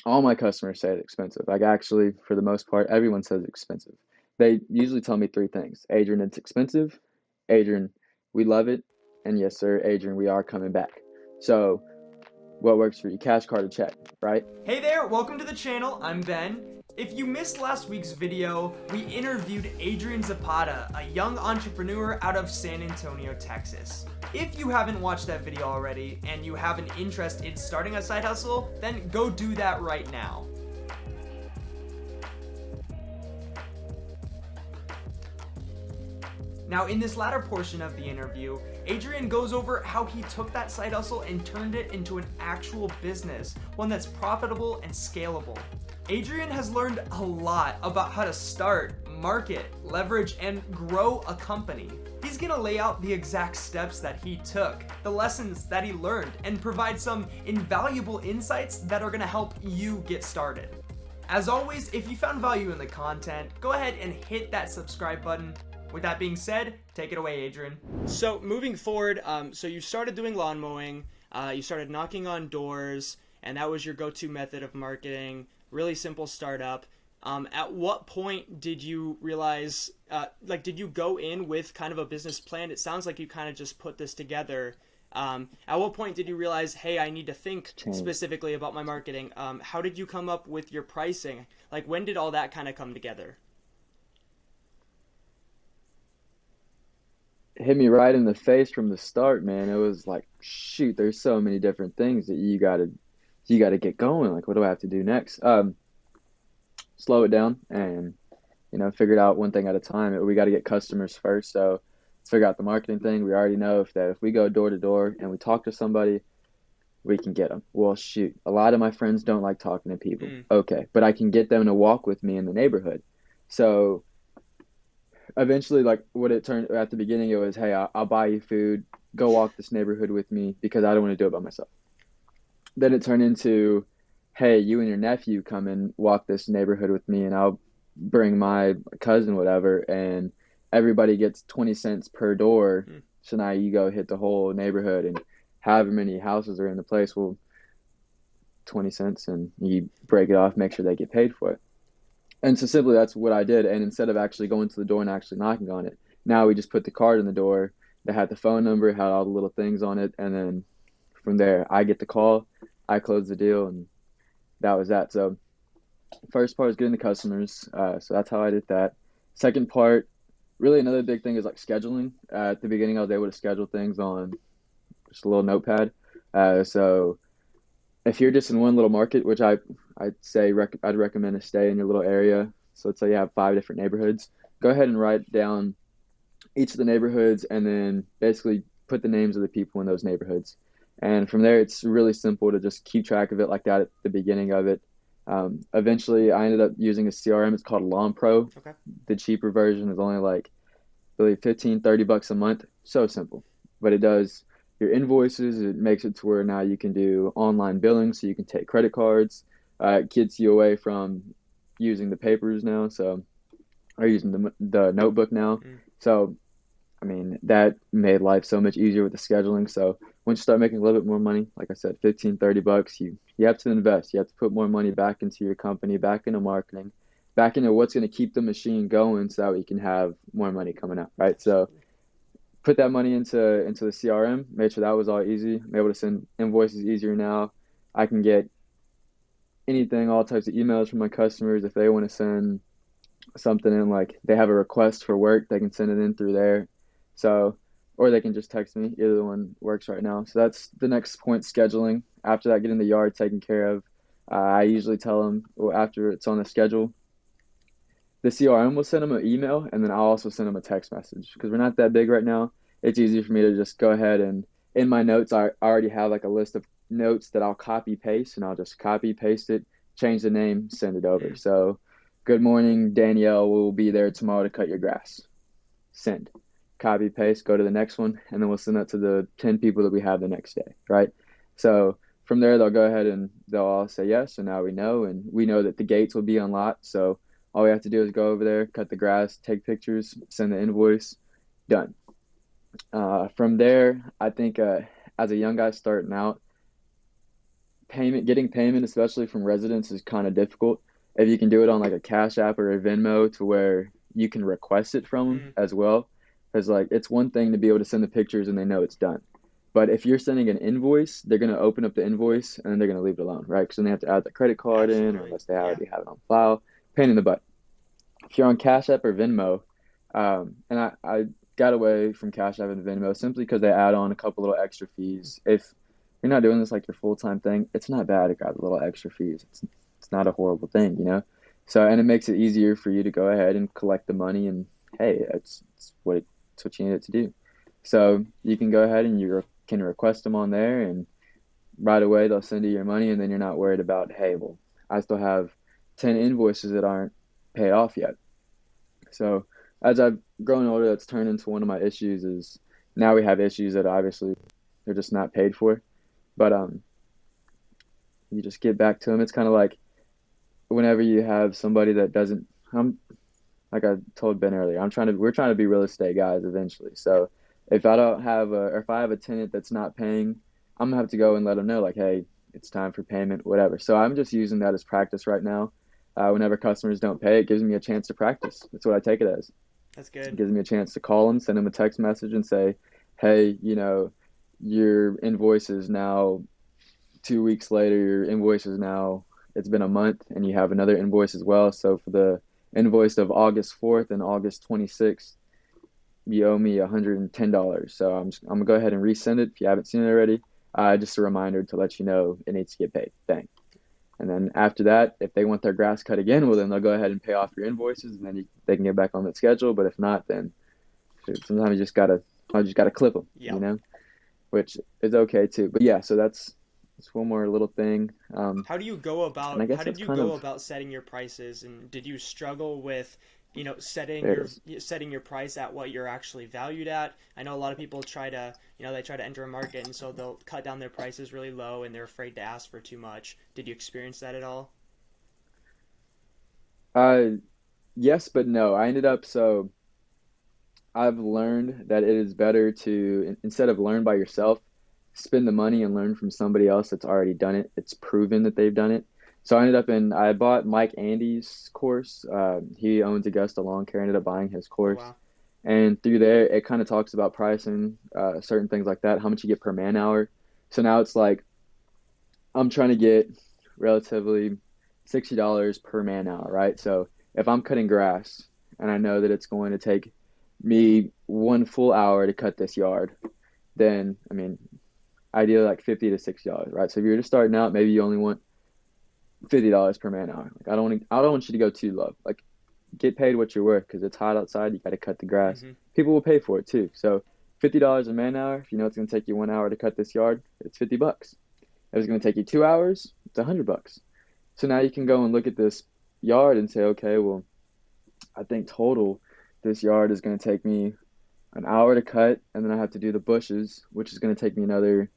All my customers say it's expensive. Like actually, for the most part, everyone says it's expensive. They usually tell me three things. Adrian, it's expensive. Adrian, we love it. And yes, sir, Adrian, we are coming back. So what works for you? Cash card or check, right? Hey there, welcome to the channel, I'm Ben. If you missed last week's video, we interviewed Adrian Zapata, a young entrepreneur out of San Antonio, Texas. If you haven't watched that video already and you have an interest in starting a side hustle, then go do that right now. Now, in this latter portion of the interview, Adrian goes over how he took that side hustle and turned it into an actual business, one that's profitable and scalable. Adrian has learned a lot about how to start, market, leverage, and grow a company. He's gonna lay out the exact steps that he took, the lessons that he learned, and provide some invaluable insights that are gonna help you get started. As always, if you found value in the content, go ahead and hit that subscribe button. With that being said, take it away, Adrian. So moving forward, so you started doing lawn mowing, you started knocking on doors, and that was your go-to method of marketing. Really simple startup. At what point did you realize, did you go in with kind of a business plan? It sounds like you kind of just put this together. At what point did you realize, hey, I need to think specifically about my marketing? How did you come up with your pricing? Like, when did all that kind of come together? Hit me right in the face from the start, man. It was like, shoot, there's so many different things that you gotta get going. Like, what do I have to do next? Slow it down and figure it out one thing at a time. We got to get customers first. So let's figure out the marketing thing. We already know if we go door to door and we talk to somebody, we can get them. Well, shoot, a lot of my friends don't like talking to people. Okay, but I can get them to walk with me in the neighborhood. So eventually, like what it turned at the beginning, it was, hey, I'll buy you food, go walk this neighborhood with me because I don't want to do it by myself. Then it turned into, hey, you and your nephew come and walk this neighborhood with me, and I'll bring my cousin, whatever, and everybody gets 20 cents per door. So now you go hit the whole neighborhood, and however many houses are in the place will 20 cents, and you break it off, make sure they get paid for it. And so simply that's what I did. And instead of actually going to the door and actually knocking on it, now we just put the card in the door that had the phone number, had all the little things on it, and then from there I get the call, I close the deal, and that was that. So first part is getting the customers. So that's how I did that. Second part, really another big thing is like scheduling. At the beginning, I was able to schedule things on just a little notepad. So if you're just in one little market, which I'd say I'd recommend to stay in your little area. So let's say you have 5 different neighborhoods. Go ahead and write down each of the neighborhoods and then basically put the names of the people in those neighborhoods. And from there, it's really simple to just keep track of it like that at the beginning of it. Eventually, I ended up using a CRM. It's called Lawn Pro. Okay. The cheaper version is only like, I believe, 15, $30 a month. So simple. But it does your invoices. It makes it to where now you can do online billing, so you can take credit cards. It gets you away from using the papers now, so or using the notebook now. So I mean, that made life so much easier with the scheduling. So once you start making a little bit more money, like I said, 15, $30, you have to invest. You have to put more money back into your company, back into marketing, back into what's going to keep the machine going so that we can have more money coming out, right? So put that money into the CRM, made sure that was all easy. I'm able to send invoices easier now. I can get anything, all types of emails from my customers. If they want to send something in, like they have a request for work, they can send it in through there. So, or they can just text me. Either one works right now. So that's the next point, scheduling. After that, getting the yard taken care of. I usually tell them, well, after it's on the schedule, the CRM will send them an email, and then I'll also send them a text message because we're not that big right now. It's easy for me to just go ahead and in my notes, I already have like a list of notes that I'll copy paste, and I'll just copy paste it, change the name, send it over. So, good morning, Danielle. We'll be there tomorrow to cut your grass. Send. Copy paste, go to the next one, and then we'll send that to the 10 people that we have the next day, right? So from there, they'll go ahead and they'll all say yes, and now we know, and we know that the gates will be unlocked. So all we have to do is go over there, cut the grass, take pictures, send the invoice, done. From there, I think as a young guy starting out, getting payment, especially from residents, is kind of difficult. If you can do it on like a Cash App or a Venmo to where you can request it from them Mm, as well, because like it's one thing to be able to send the pictures and they know it's done. But if you're sending an invoice, they're going to open up the invoice and then they're going to leave it alone, right? Because then they have to add the credit card in, or absolutely. unless they Yeah. already have it on file. Pain in the butt. If you're on Cash App or Venmo, and I got away from Cash App and Venmo simply because they add on a couple little extra fees. If you're not doing this like your full-time thing, it's not bad to grab the little extra fees. It's not a horrible thing, you know? So, and it makes it easier for you to go ahead and collect the money and hey, it's what you need it to do. So you can go ahead and can request them on there and right away they'll send you your money and then you're not worried about, hey, well, I still have 10 invoices that aren't paid off yet. So as I've grown older, that's turned into one of my issues is now we have issues that obviously they're just not paid for. But you just get back to them. It's kind of like whenever you have somebody that doesn't, like I told Ben earlier, we're trying to be real estate guys eventually. So if I don't have or if I have a tenant that's not paying, I'm gonna have to go and let them know like, hey, it's time for payment, whatever. So I'm just using that as practice right now. Whenever customers don't pay, it gives me a chance to practice. That's what I take it as. That's It good. gives me a chance to call them, send them a text message, and say, hey, your invoice is now 2 weeks later. Your invoice is now it's been a month, and you have another invoice as well. So for the invoice of August 4th and August 26th, you owe me $110. So I'm gonna go ahead and resend it if you haven't seen it already. Just a reminder to let you know it needs to get paid. Bang. And then after that, if they want their grass cut again, well, then they'll go ahead and pay off your invoices, and then they can get back on that schedule. But if not, then sometimes I just gotta clip them, Yep. which is okay too. But yeah, so that's one more little thing. And I How guess did that's you kind go of about setting your prices, and did you struggle with, there it is. setting your price at what you're actually valued at? I know a lot of people they try to enter a market, and so they'll cut down their prices really low and they're afraid to ask for too much. Did you experience that at all? Uh, yes, but no. I've learned that it is better to, instead of learn by yourself, spend the money and learn from somebody else that's already done it. It's proven that they've done it. So I bought Mike Andy's course. He owns Augusta Lawn Care. I ended up buying his Oh course. wow. And through there, it kind of talks about pricing, certain things like that, how much you get per man hour. So now it's like I'm trying to get relatively $60 per man hour, right? So if I'm cutting grass and I know that it's going to take me 1 full hour to cut this yard, then I mean, ideally like $50 to $60, right? So if you're just starting out, maybe you only want $50 per man hour. Like I don't want you to go too low. Like get paid what you're worth because it's hot outside. You got to cut the grass. Hmm. People will pay for it too. So $50 a man hour. If you know it's going to take you 1 hour to cut this yard, it's $50. If it's going to take you 2 hours, it's $100. So now you can go and look at this yard and say, okay, well, I think total this yard is going to take me an hour to cut, and then I have to do the bushes, which is going to take me another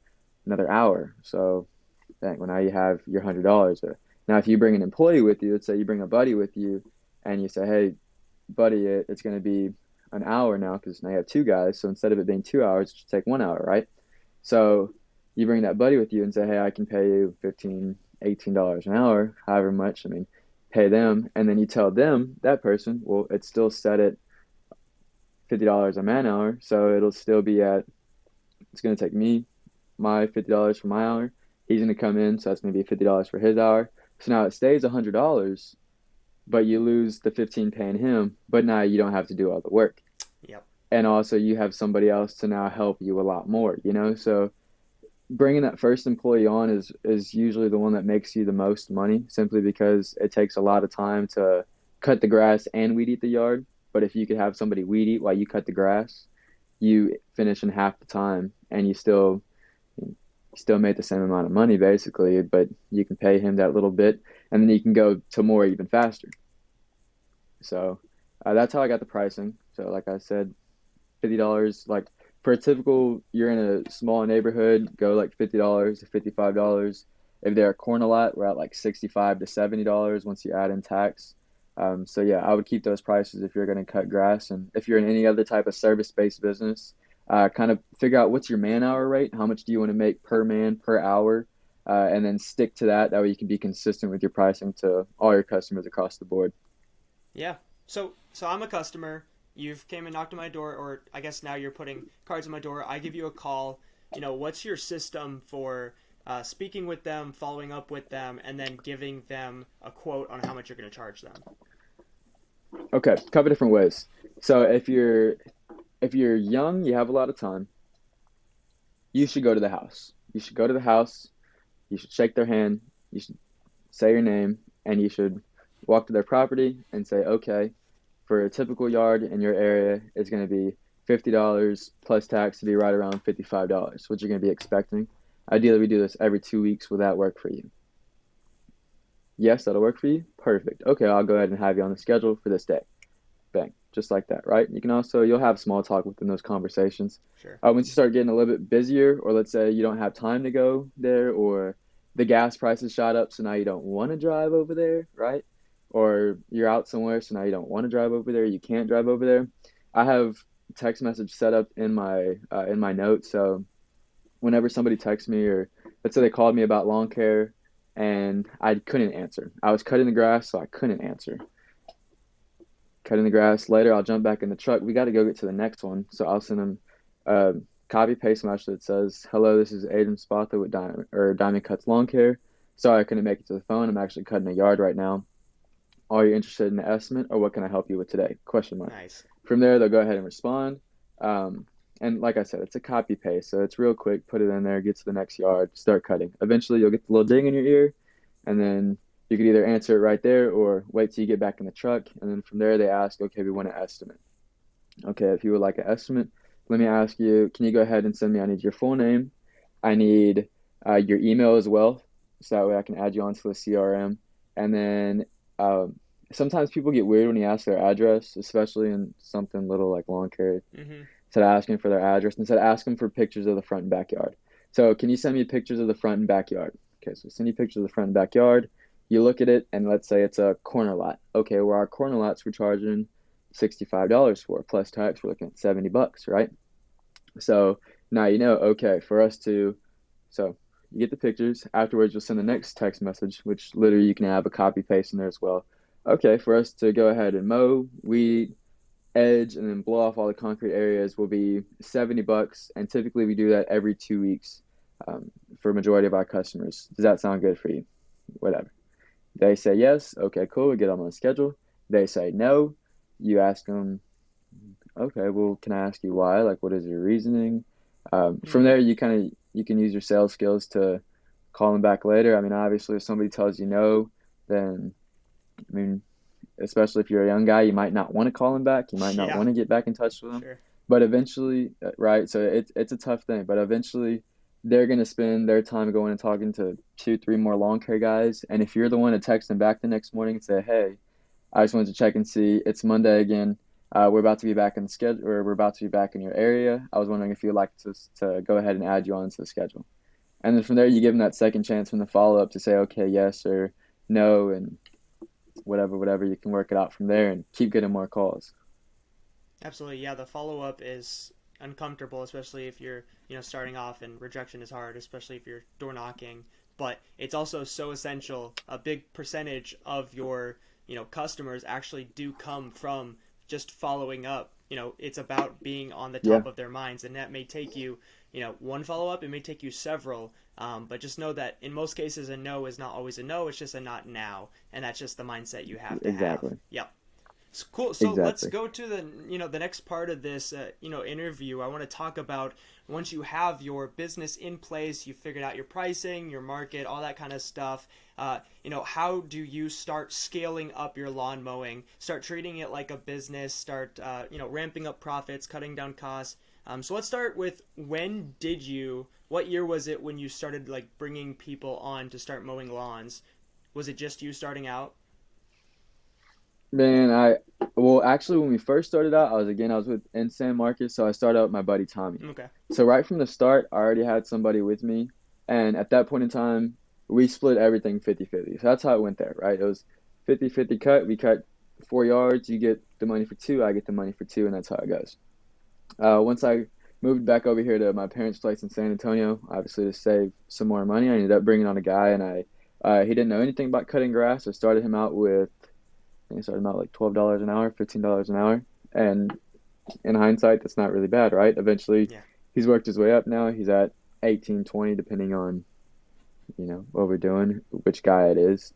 hour. So, dang, well, now you have your $100 there. Now, if you bring an employee with you, let's say you bring a buddy with you, and you say, hey, buddy, it's going to be an hour now because now you have two guys. So instead of it being 2 hours, it should take 1 hour, right? So you bring that buddy with you and say, hey, I can pay you 15, $18 an hour, however much. I mean, pay them. And then you tell them, that person, well, it's still set at $50 a man hour. So it's going to take me my $50 for my hour. He's going to come in. So that's going to be $50 for his hour. So now it stays $100, but you lose the 15 paying him. But now you don't have to do all the work. Yep. And also you have somebody else to now help you a lot more. So bringing that first employee on is usually the one that makes you the most money simply because it takes a lot of time to cut the grass and weed eat the yard. But if you could have somebody weed eat while you cut the grass, you finish in half the time and you still made the same amount of money basically, but you can pay him that little bit and then you can go to more even faster. So that's how I got the pricing. So like I said, $50, like for a typical, you're in a small neighborhood, go like $50 to $55. If they're a corner lot, we're at like $65 to $70 once you add in tax. So yeah, I would keep those prices if you're going to cut grass. And if you're in any other type of service-based business, kind of figure out what's your man hour rate, how much do you want to make per man per hour, and then stick to that. That way you can be consistent with your pricing to all your customers across the board. Yeah. So I'm a customer. You've came and knocked on my door, or I guess now you're putting cards on my door. I give you a call. What's your system for speaking with them, following up with them, and then giving them a quote on how much you're going to charge them? Okay, a couple different ways. So if you're young, you have a lot of time, you should go to the house. You should go to the house, you should shake their hand, you should say your name, and you should walk to their property and say, okay, for a typical yard in your area, it's going to be $50 plus tax to be right around $55, what you're going to be expecting. Ideally, we do this every 2 weeks. Will that work for you? Yes, that'll work for you. Perfect. Okay, I'll go ahead and have you on the schedule for this day. Bang, just like that, right? You'll have small talk within those conversations. Sure. Once you start getting a little bit busier, or let's say you don't have time to go there, or the gas prices shot up, so now you don't want to drive over there, right? Or you're out somewhere, so now you don't want to drive over there, you can't drive over there. I have text message set up in my notes, so whenever somebody texts me, or let's say they called me about lawn care and I couldn't answer. I was cutting the grass, so I couldn't answer. Cutting the grass. Later, I'll jump back in the truck. We got to go get to the next one. So I'll send them a copy paste message that says, "Hello, this is Adrian Zapata with Diamond Cuts Lawn Care. Sorry I couldn't make it to the phone. I'm actually cutting a yard right now. Are you interested in the estimate, or what can I help you with today?" Question mark. Nice. From there, they'll go ahead and respond. Um, and like I said, it's a copy paste, so it's real quick. Put it in there, get to the next yard, start cutting. Eventually, you'll get the little ding in your ear, and then you could either answer it right there or wait till you get back in the truck. And then from there, they ask, okay, we want an estimate. Okay, if you would like an estimate, let me ask you, can you go ahead and send me, I need your full name. I need your email as well, so that way I can add you onto the CRM. And then sometimes people get weird when you ask their address, especially in something little like lawn care. Mm-hmm. Instead of asking for their address, instead ask them for pictures of the front and backyard. So can you send me pictures of the front and backyard? Okay, so send you pictures of the front and backyard. You look at it, and let's say it's a corner lot. Okay, where our corner lots we're charging $65 for, plus tax, we're looking at $70, right? So now okay, for us to, so you get the pictures. Afterwards, you'll send the next text message, which literally you can have a copy paste in there as well. Okay, for us to go ahead and mow, weed, edge, and then blow off all the concrete areas will be $70, and typically we do that every 2 weeks for a majority of our customers. Does that sound good for you? Whatever. They say yes. Okay, cool. We get them on the schedule. They say no. You ask them, okay, well, can I ask you why? Like, what is your reasoning? From Mm-hmm. there, you can use your sales skills to call them back later. I mean, obviously, if somebody tells you no, then I mean, especially if you're a young guy, you might not want to call them back. You might not Yeah. want to get back in touch with them. Sure. But eventually, right? So it's a tough thing. But eventually, they're gonna spend their time going and talking to two, three more lawn care guys. And if you're the one to text them back the next morning and say, "Hey, I just wanted to check and see. It's Monday again. We're about to be back in the schedule, or we're about to be back in your area. I was wondering if you'd like to go ahead and add you onto the schedule." And then from there, you give them that second chance from the follow up to say, "Okay, yes or no," and whatever. You can work it out from there and keep getting more calls. Absolutely. Yeah, the follow up is uncomfortable, especially if you're, starting off and rejection is hard, especially if you're door knocking. But it's also so essential. A big percentage of your, customers actually do come from just following up. It's about being on the Yeah, top of their minds, and that may take you, one follow up. It may take you several. But just know that in most cases, a no is not always a no. It's just a not now, and that's just the mindset you have to have. exactly, Yep. Cool. So let's exactly. go to the next part of this interview. I want to talk about once you have your business in place, you figured out your pricing, your market, all that kind of stuff. How do you start scaling up your lawn mowing? Start treating it like a business. Start ramping up profits, cutting down costs. So let's start with what year was it when you started like bringing people on to start mowing lawns? Was it just you starting out? Man, well, actually, when we first started out, I was with in San Marcos, so I started out with my buddy Tommy. Okay. So right from the start, I already had somebody with me, and at that point in time, we split everything 50-50. So that's how it went there, right? It was 50-50 cut. We cut 4 yards, you get the money for two, I get the money for two, and that's how it goes. Once I moved back over here to my parents' place in San Antonio, obviously to save some more money. I ended up bringing on a guy, and he didn't know anything about cutting grass. I started him out with, I think I started him out like $12 an hour, $15 an hour, and in hindsight, that's not really bad, right? Eventually, Yeah. he's worked his way up now. He's at 18, 20, depending on what we're doing, which guy it is.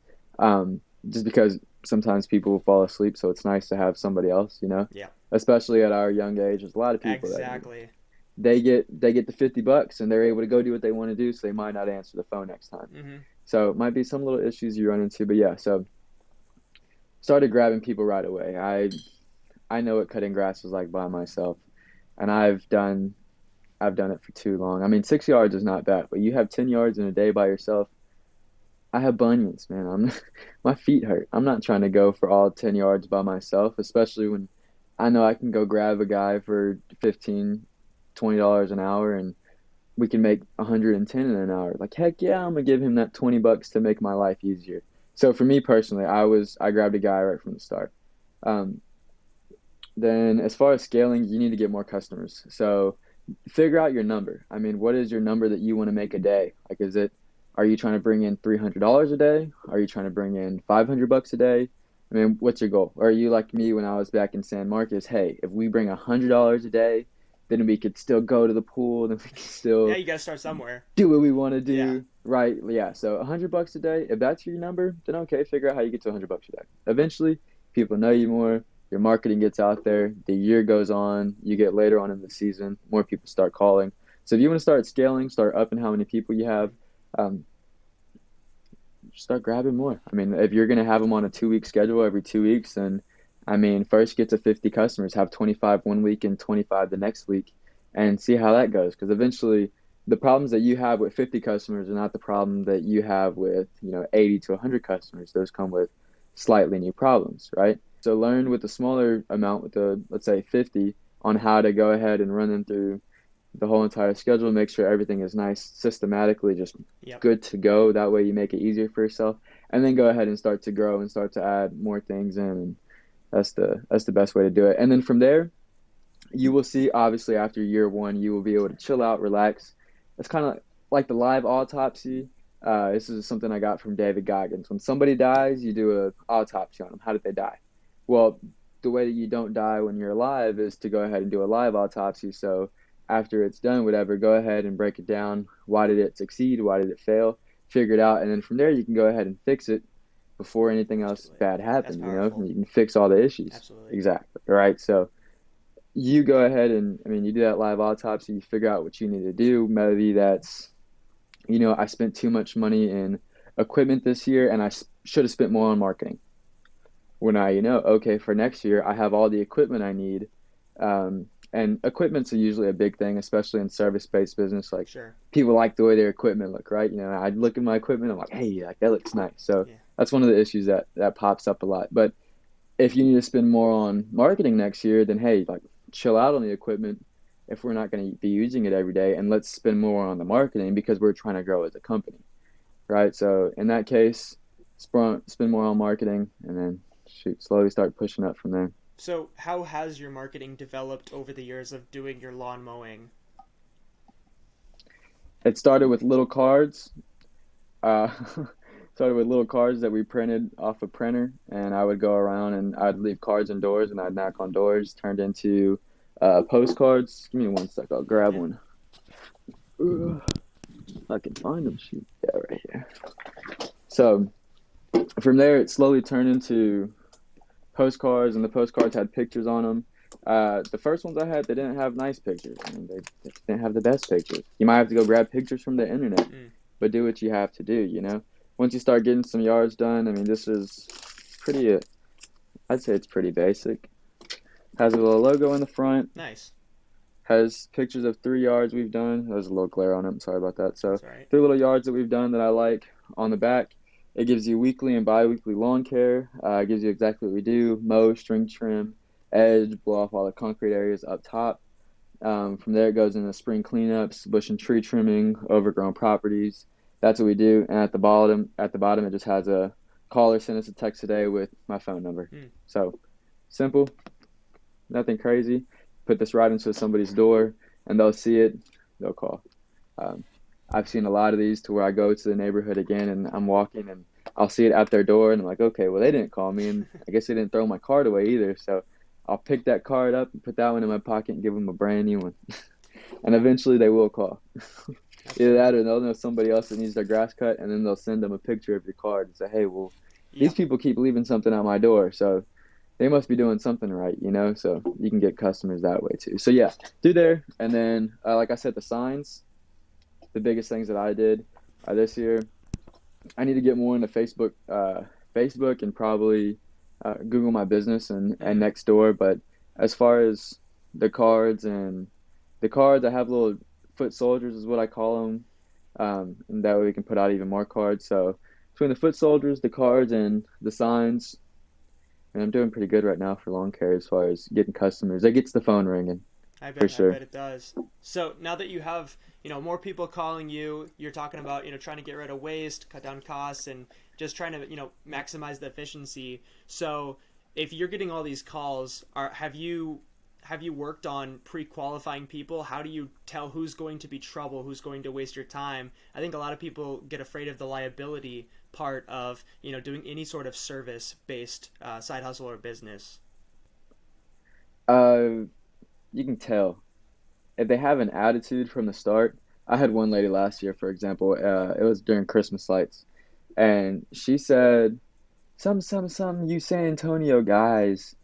Just because sometimes people will fall asleep, so it's nice to have somebody else, Yeah. especially at our young age. There's a lot of people that Exactly. they get the $50 and they're able to go do what they want to do, so they might not answer the phone next time. Mhm. So it might be some little issues you run into, but yeah. So started grabbing people right away. I know what cutting grass was like by myself, and I've done it for too long. I mean, 6 yards is not bad, but you have 10 yards in a day by yourself. I have bunions, man. My feet hurt. I'm not trying to go for all 10 yards by myself, especially when I know I can go grab a guy for 15, $20 an hour, and we can make 110 in an hour. Like, heck yeah, I'm gonna give him that $20 to make my life easier. So for me personally, I grabbed a guy right from the start. Um, then as far as scaling, you need to get more customers. So figure out your number. I mean, what is your number that you want to make a day? Like, are you trying to bring in $300 a day? Are you trying to bring in $500 a day? I mean, what's your goal? Or are you like me when I was back in San Marcos? Hey, if we bring $100 a day, then we could still go to the pool, then we could Yeah, still you gotta start somewhere. do what we want to Yeah. do, right? Yeah. So $100 a day, if that's your number, then okay, figure out how you get to $100 a day. Eventually, people know you more. Your marketing gets out there. The year goes on. You get later on in the season, more people start calling. So if you want to start scaling, start upping how many people you have. Um, start grabbing more. I mean, if you're gonna have them on a 2 week schedule every 2 weeks, then I mean, first get to 50 customers, have 25 one week and 25 the next week, and see how that goes. Because eventually, the problems that you have with 50 customers are not the problem that you have with 80 to 100 customers. Those come with slightly new problems, right? So learn with a smaller amount, with the let's say 50, on how to go ahead and run them through the whole entire schedule, make sure everything is nice, systematically, just Yep. good to go. That way you make it easier for yourself, and then go ahead and start to grow and start to add more things in. And that's the best way to do it. And then from there, you will see, obviously, after year one, you will be able to chill out, relax. It's kind of like the live autopsy. This is something I got from David Goggins. When somebody Yep. dies, you do a autopsy on them. How did they die? Well, the way that you don't die when you're alive is to go ahead and do a live autopsy. So after it's done, whatever, go ahead and break it down. Why did it succeed? Why did it fail? Figure it out, and then from there you can go ahead and fix it before anything else Absolutely. bad That's happened. powerful. You can fix all the issues. Absolutely. Exactly. Right. So you go ahead and, I mean, you do that live autopsy, you figure out what you need to do. Maybe that's, I spent too much money in equipment this year, and I should have spent more on marketing. When okay, for next year, I have all the equipment I need. And equipment's usually a big thing, especially in service-based business. Like, Sure. people like the way their equipment look, right? I look at my equipment, I'm like, hey, like, that looks nice. So Yeah. that's one of the issues that pops up a lot. But if you need to spend more on marketing next year, then hey, like, chill out on the equipment if we're not going to be using it every day, and let's spend more on the marketing because we're trying to grow as a company, right? So in that case, spend more on marketing, and then shoot, slowly start pushing up from there. So, how has your marketing developed over the years of doing your lawn mowing? It started with little cards. Uh, started with little cards that we printed off a printer, and I would go around and I'd leave cards indoors and I'd knock on doors. Turned into postcards. Give me one sec, I'll grab Yeah. one. Ugh, I can find them. Shoot, yeah, right here. So from there, it slowly turned into postcards, and the postcards had pictures on them. The first ones I had, they didn't have nice pictures. I mean, they didn't have the best pictures. You might have to go grab pictures from the internet, Mm. but do what you have to do. Once you start getting some yards done, I mean, this is pretty, I'd say it's pretty basic. Has a little logo in the front, Nice. has pictures of 3 yards we've done. There's a little glare on it, sorry about that. So, That's all right. 3 little yards that we've done that I like on the back. It gives you weekly and bi-weekly lawn care. It gives you exactly what we do: mow, string trim, edge, blow off all the concrete areas up top. From there, it goes into spring cleanups, bush and tree trimming, overgrown properties. That's what we do. And at the bottom, it just has a call or send us a text today with my phone number. Mm. So simple, nothing crazy. Put this right into somebody's door. and they'll see it, they'll call. Um, I've seen a lot of these to where I go to the neighborhood again and I'm walking and I'll see it at their door and I'm like, okay, well, they didn't call me and I guess they didn't throw my card away either. So I'll pick that card up and put that one in my pocket and give them a brand new one. And Yeah, eventually they will call. Either that absolutely. or they'll know somebody else that needs their grass cut and then they'll send them a picture of your card and say, hey, well, these Yep. people keep leaving something at my door. So they must be doing something right, you know? So you can get customers that way too. So yeah, do there. And then, like I said, the signs, the biggest things that I did this year, I need to get more into Facebook and probably Google My Business and Mm, Nextdoor. But as far as the cards and the cards, I have little foot soldiers, is what I call them, and that way we can put out even more cards. So between the foot soldiers, the cards, and the signs, and I'm doing pretty good right now for lawn care as far as getting customers. It gets the phone ringing for I bet sure. it does. So now that you have, more people calling you, you're talking about, trying to get rid of waste, cut down costs, and just trying to, maximize the efficiency. So if you're getting all these calls, have you worked on pre-qualifying people? How do you tell who's going to be trouble, who's going to waste your time? I think a lot of people get afraid of the liability part of, doing any sort of service-based side hustle or business. Uh, you can tell if they have an attitude from the start. I had one lady last year, for example. It was during Christmas lights, and she said, "Some, you San Antonio guys,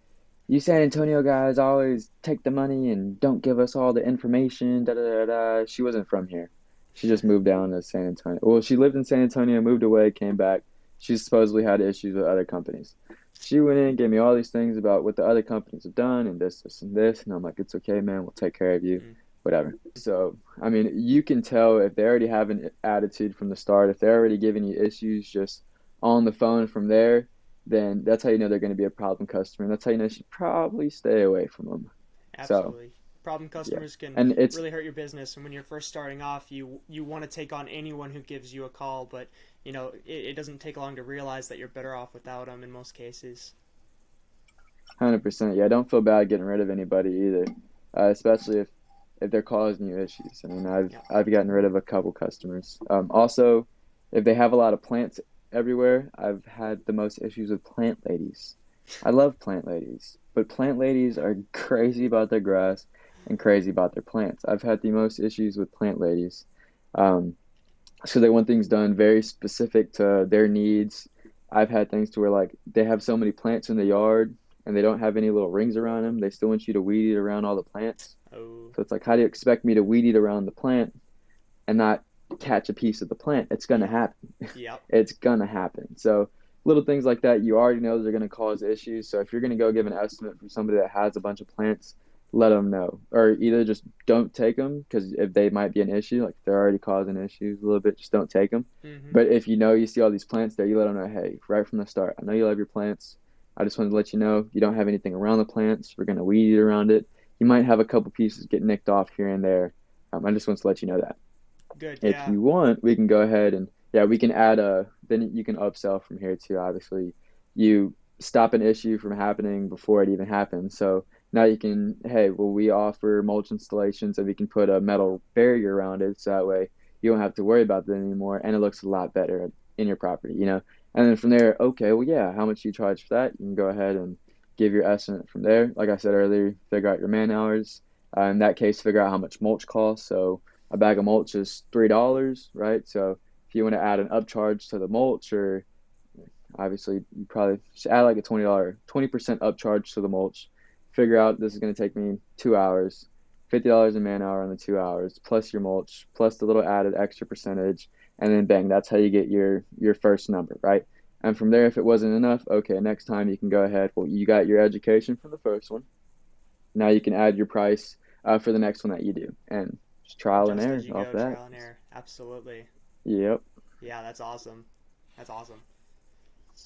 you San Antonio guys always take the money and don't give us all the information." Da da da da. She wasn't from here. She just moved down to San Antonio. Well, she lived in San Antonio, moved away, came back. She supposedly had issues with other companies. She went in, gave me all these things about what the other companies have done and this, and this. And I'm like, it's okay, man. We'll take care of you, Mm, whatever. So, I mean, you can tell if they already have an attitude from the start, if they're already giving you issues just on the phone from there, then that's how you know they're going to be a problem customer. And that's how you know you should probably stay away from them. So, absolutely. Problem yeah. customers can And it's really hurt your business, and when you're first starting off, you want to take on anyone who gives you a call, but it doesn't take long to realize that you're better off without them in most cases. 100%. Yeah, don't feel bad getting rid of anybody either, especially if they're causing you issues. I mean, Yeah. I've gotten rid of a couple customers. Also, if they have a lot of plants everywhere, I've had the most issues with plant ladies. I love plant ladies, but plant ladies are crazy about their grass and crazy about their plants. I've had the most issues with plant ladies. Um, so they want things done very specific to their needs. I've had things to where like they have so many plants in the yard and they don't have any little rings around them. They still want you to weed eat around all the plants. Oh, So it's like, how do you expect me to weed eat around the plant and not catch a piece of the plant? It's gonna yep, happen. yep. It's gonna happen. So little things like that, you already know they're gonna cause issues. So if you're gonna go give an estimate from somebody that has a bunch of plants, let them know, or either just don't take them because if they might be an issue, like if they're already causing issues a little bit, just don't take them. Mm-hmm. But if you know you see all these plants there, you let them know, hey, right from the start, I know you love your plants. I just wanted to let you know you don't have anything around the plants. We're gonna weed eat around it. You might have a couple pieces get nicked off here and there. I just want to let you know that. Good, If yeah. you want, we can go ahead and yeah, we can add a then you can upsell from here too. Obviously, you stop an issue from happening before it even happens. So now you can, hey, well, we offer mulch installations and we can put a metal barrier around it so that way you don't have to worry about that anymore and it looks a lot better in your property, you know. And then from there, okay, well, yeah, how much you charge for that? You can go ahead and give your estimate from there. Like I said earlier, figure out your man hours. In that case, figure out how much mulch costs. So a bag of mulch is $3, right? So if you want to add an upcharge to the mulch, or obviously you probably should add like a $20, 20% upcharge to the mulch. Figure out this is going to take me 2 hours, $50 a man hour on the 2 hours, plus your mulch, plus the little added extra percentage, and then bang, that's how you get your first number, right? And from there, if it wasn't enough, okay, next time you can go ahead. Well, you got your education from the first one. Now you can add your price for the next one that you do, and just trial and Just error as you off go, that. trial and error. Absolutely. Yep. Yeah, that's awesome. That's awesome.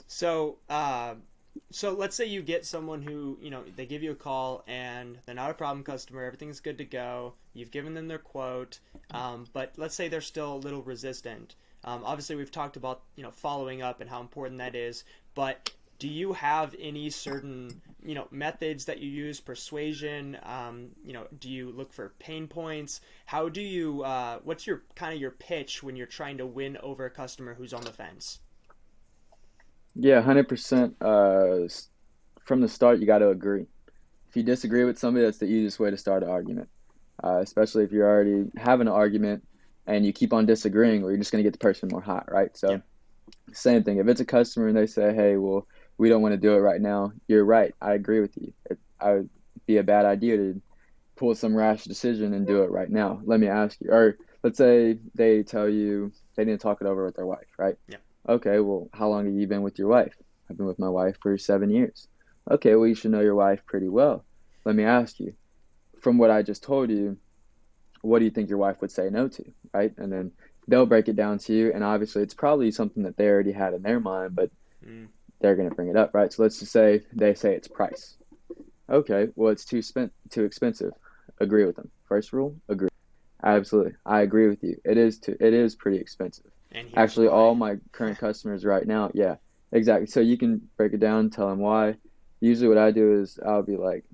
So, so let's say you get someone who, they give you a call and they're not a problem customer, everything's good to go, you've given them their quote, but let's say they're still a little resistant. Obviously, we've talked about, following up and how important that is, but do you have any certain methods that you use, persuasion? Do you look for pain points? How do you what's your kind of your pitch when you're trying to win over a customer who's on the fence? Yeah, 100%. From the start, you got to agree. If you disagree with somebody, that's the easiest way to start an argument. Especially if you're already having an argument and you keep on disagreeing, or you're just going to get the person more hot, right? Yeah. So, same thing. If it's a customer and they say, "Hey, well, we don't want to do it right now," you're right. I agree with you. I would be a bad idea to pull some rash decision and do it right now. Let me ask you. Or let's say they tell you they need to talk it over with their wife, right? Yeah. Okay, well, how long have you been with your wife? I've been with my wife for 7 years. Okay, well, you should know your wife pretty well. Let me ask you, from what I just told you, what do you think your wife would say no to, right? And then they'll break it down to you, and obviously it's probably something that they already had in their mind, but Mm. they're going to bring it up, right? So let's just say they say it's price. Okay, well, it's too expensive. Agree with them. First rule, agree. Absolutely. I agree with you. It is pretty expensive. And here's Actually, all why. my current customers right now, yeah, exactly. So you can break it down, tell them why. Usually what I do is I'll be like,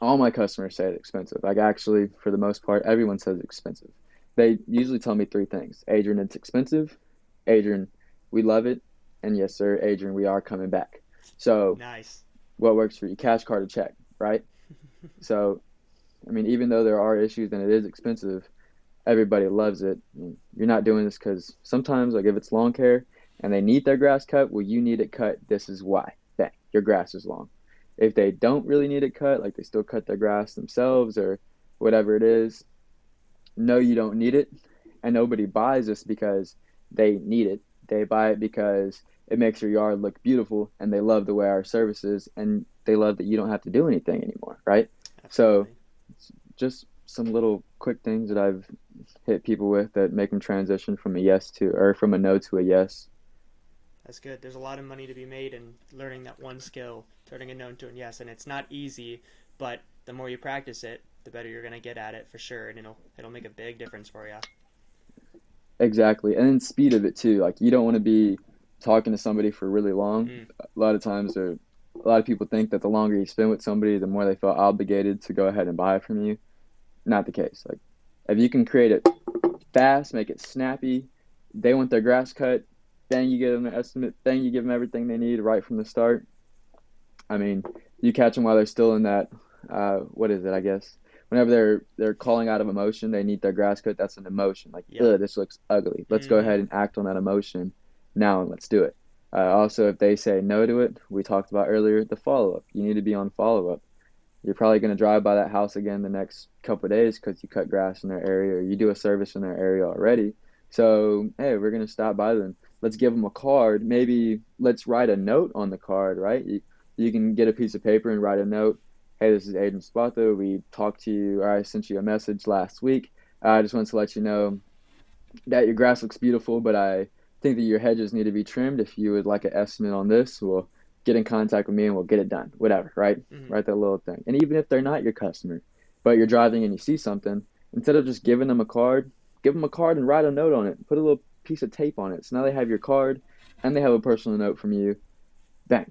all my customers say it's expensive. Like actually, for the most part, everyone says it's expensive. They usually tell me three things. Adrian, it's expensive. Adrian, we love it. And yes, sir, Adrian, we are coming back. So Nice. what works for you? Cash card or check, right? So, I mean, even though there are issues and it is expensive, everybody loves it. You're not doing this because sometimes, like if it's lawn care and they need their grass cut, well, you need it cut. This is why. Bang, your grass is long. If they don't really need it cut, like they still cut their grass themselves or whatever it is, no, you don't need it. And nobody buys this because they need it. They buy it because it makes your yard look beautiful and they love the way our service is and they love that you don't have to do anything anymore, right? So Absolutely. just some little quick things that I've hit people with that make them transition from a yes to or from a no to a yes. That's good. There's a lot of money to be made in learning that one skill, turning a no into a yes, and it's not easy, but the more you practice it, the better you're gonna get at it for sure, and it'll make a big difference for you. Exactly. And then speed of it too. Like you don't want to be talking to somebody for really long. Mm. A lot of times a lot of people think that the longer you spend with somebody, the more they feel obligated to go ahead and buy from you. Not the case. Like if you can create it fast, make it snappy, they want their grass cut, then you give them an estimate, then you give them everything they need right from the start. I mean, you catch them while they're still in that what is it, I guess. Whenever they're calling out of emotion, they need their grass cut, that's an emotion. Like, Yep. ugh, this looks ugly. Let's go Mm-hmm. ahead and act on that emotion now and let's do it. Also, if they say no to it, we talked about earlier, the follow up. You need to be on follow up. You're probably going to drive by that house again the next couple of days because you cut grass in their area or you do a service in their area already. So, hey, we're going to stop by them. Let's give them a card. Maybe let's write a note on the card, right? You can get a piece of paper and write a note. Hey, this is Adrian Zapata. We talked to you, or I sent you a message last week. I just wanted to let you know that your grass looks beautiful, but I think that your hedges need to be trimmed. If you would like an estimate on this, we'll get in contact with me and we'll get it done. Whatever, right? Mm-hmm. Write that little thing. And even if they're not your customer, but you're driving and you see something, instead of just giving them a card, give them a card and write a note on it. Put a little piece of tape on it. So now they have your card and they have a personal note from you. Bang.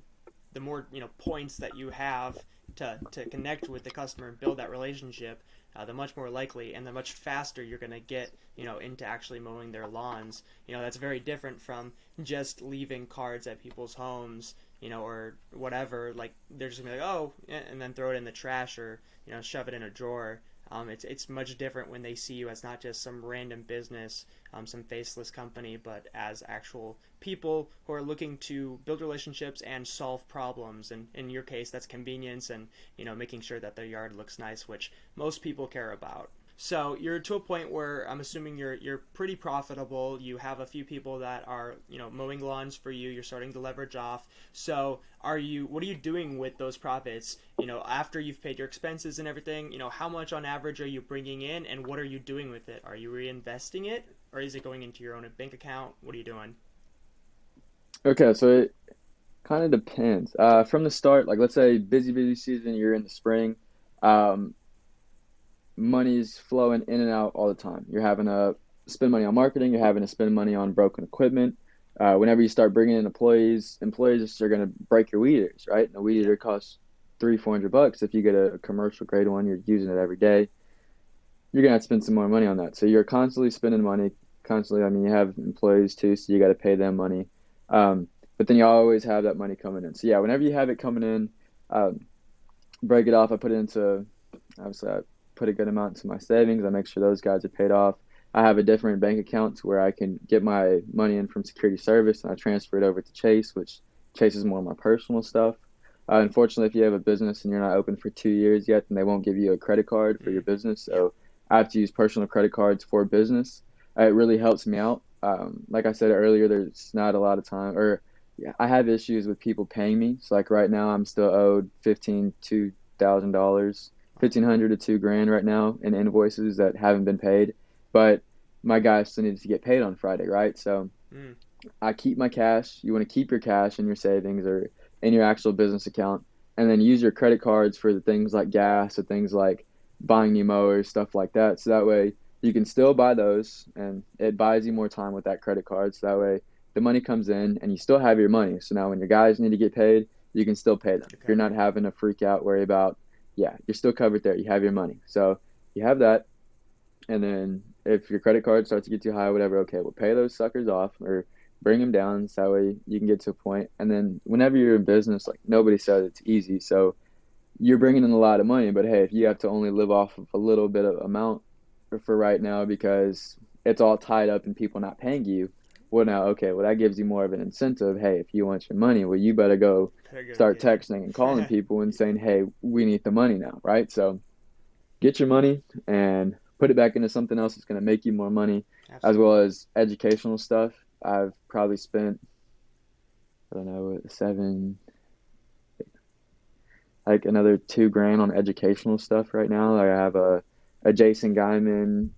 The more points that you have to connect with the customer and build that relationship, the much more likely and the much faster you're going to get into actually mowing their lawns. That's very different from just leaving cards at people's homes, or whatever. Like they're just gonna be like, oh, and then throw it in the trash or shove it in a drawer. It's much different when they see you as not just some random business, some faceless company, but as actual people who are looking to build relationships and solve problems. And in your case, that's convenience and making sure that their yard looks nice, which most people care about. So you're to a point where I'm assuming you're pretty profitable. You have a few people that are mowing lawns for you. You're starting to leverage off. So what are you doing with those profits? After you've paid your expenses and everything. How much on average are you bringing in, and what are you doing with it? Are you reinvesting it, or is it going into your own bank account? What are you doing? Okay, so it kind of depends. From the start, like let's say busy season, you're in the spring. Um, Money's flowing in and out all the time. You're having to spend money on marketing, you're having to spend money on broken equipment. Whenever you start bringing in employees are going to break your weed eaters, right? And a weed Yeah. eater costs 300-400 bucks. If you get a commercial grade one, you're using it every day, you're gonna have to spend some more money on that. So you're constantly spending money, constantly. I mean, you have employees too, so you got to pay them money. But then you always have that money coming in. So yeah, whenever you have it coming in, um, break it off. I put it into, obviously, I put a good amount into my savings. I make sure those guys are paid off. I have a different bank account where I can get my money in from security service and I transfer it over to Chase, which Chase is more of my personal stuff. Unfortunately, if you have a business and you're not open for 2 years yet, then they won't give you a credit card for your business. Yep. So I have to use personal credit cards for business. It really helps me out. Like I said earlier, there's not a lot of time, or yeah, I have issues with people paying me. So like right now, I'm still owed $15,000, 1,500 to 2 grand right now in invoices that haven't been paid. But my guy still needs to get paid on Friday, right? So Mm. I keep my cash. You want to keep your cash in your savings or in your actual business account, and then use your credit cards for the things like gas or things like buying new mowers, stuff like that. So that way you can still buy those, and it buys you more time with that credit card. So that way the money comes in, and you still have your money. So now when your guys need to get paid, you can still pay them. You're You're not covered. having to freak out, worry about, yeah, you're still covered there. You have your money. So you have that, and then if your credit card starts to get too high, whatever, okay, we'll pay those suckers off or bring them down so that way you can get to a point. And then whenever you're in business, like nobody says it's easy. So you're bringing in a lot of money, but hey, if you have to only live off of a little bit of amount for right now because it's all tied up in people not paying you, well, now, okay, well, that gives you more of an incentive. Hey, if you want your money, well, you better go Better go start get texting and calling it. people and saying, hey, we need the money now, right? So get your money and put it back into something else that's going to make you more money, as well Absolutely. as educational stuff. I've probably spent, I don't know, like another 2 grand on educational stuff right now. Like I have a Jason Guyman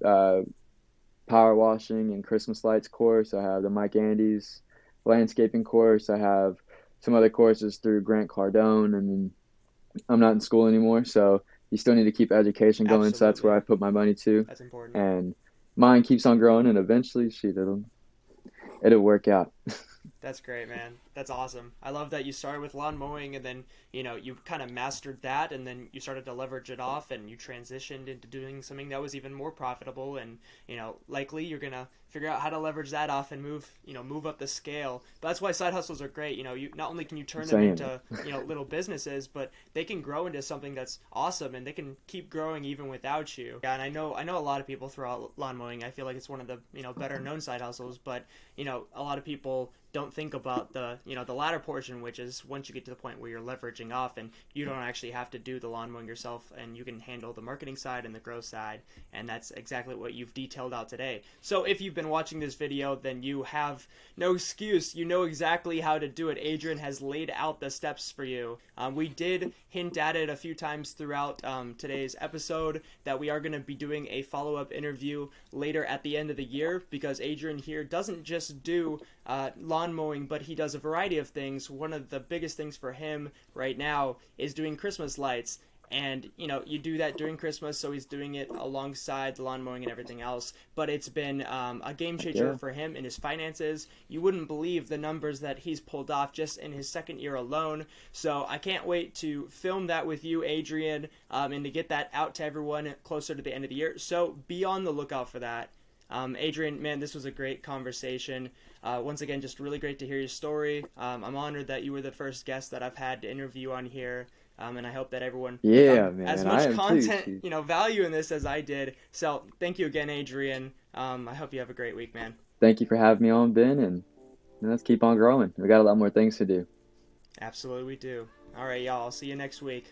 power washing and Christmas lights course. I have the Mike Andes landscaping course. I have some other courses through Grant Cardone, and then I'm not in school anymore, so you still need to keep education going. So that's where Absolutely. I put my money to, That's important. and mine keeps on growing, and eventually, shit, it'll work out. That's great, man. That's awesome. I love that you started with lawn mowing and then, you kind of mastered that and then you started to leverage it off and you transitioned into doing something that was even more profitable and, likely you're going to figure out how to leverage that off and move up the scale. But that's why side hustles are great. You not only can you I'm turn them saying it. into, little businesses, but they can grow into something that's awesome and they can keep growing even without you. Yeah, and I know a lot of people throw out lawn mowing. I feel like it's one of the, better known side hustles, but a lot of people don't think about the latter portion, which is once you get to the point where you're leveraging off and you don't actually have to do the lawn mowing yourself and you can handle the marketing side and the growth side, and that's exactly what you've detailed out today. So if you've been watching this video, then you have no excuse. You know exactly how to do it. Adrian has laid out the steps for you. We did hint at it a few times throughout today's episode that we are going to be doing a follow-up interview later at the end of the year because Adrian here doesn't just do lawn mowing, but he does a variety of things. One of the biggest things for him right now is doing Christmas lights. And, you do that during Christmas, so he's doing it alongside the lawn mowing and everything else. But it's been a game Heck changer yeah. for him in his finances. You wouldn't believe the numbers that he's pulled off just in his second year alone. So I can't wait to film that with you, Adrian, and to get that out to everyone closer to the end of the year. So be on the lookout for that. Adrian, man, this was a great conversation. Once again, just really great to hear your story. I'm honored that you were the first guest that I've had to interview on here. And I hope that everyone Yeah, found as man, I much am too. content, Shoot. value in this as I did. So thank you again, Adrian. I hope you have a great week, man. Thank you for having me on, Ben, and let's keep on growing. We got a lot more things to do. Absolutely, we do. All right, y'all. I'll see you next week.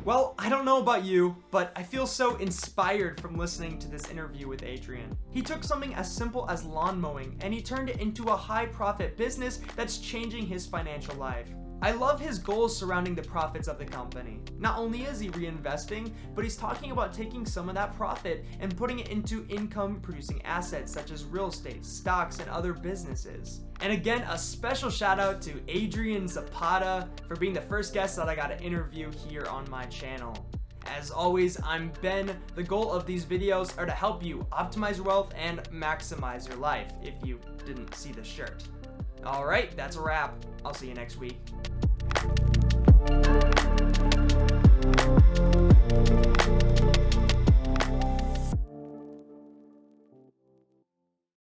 Well, I don't know about you, but I feel so inspired from listening to this interview with Adrian. He took something as simple as lawn mowing and he turned it into a high profit business that's changing his financial life. I love his goals surrounding the profits of the company. Not only is he reinvesting, but he's talking about taking some of that profit and putting it into income producing assets such as real estate, stocks, and other businesses. And again, a special shout out to Adrian Zapata for being the first guest that I got to interview here on my channel. As always, I'm Ben. The goal of these videos are to help you optimize your wealth and maximize your life, if you didn't see the shirt. All right, that's a wrap. I'll see you next week.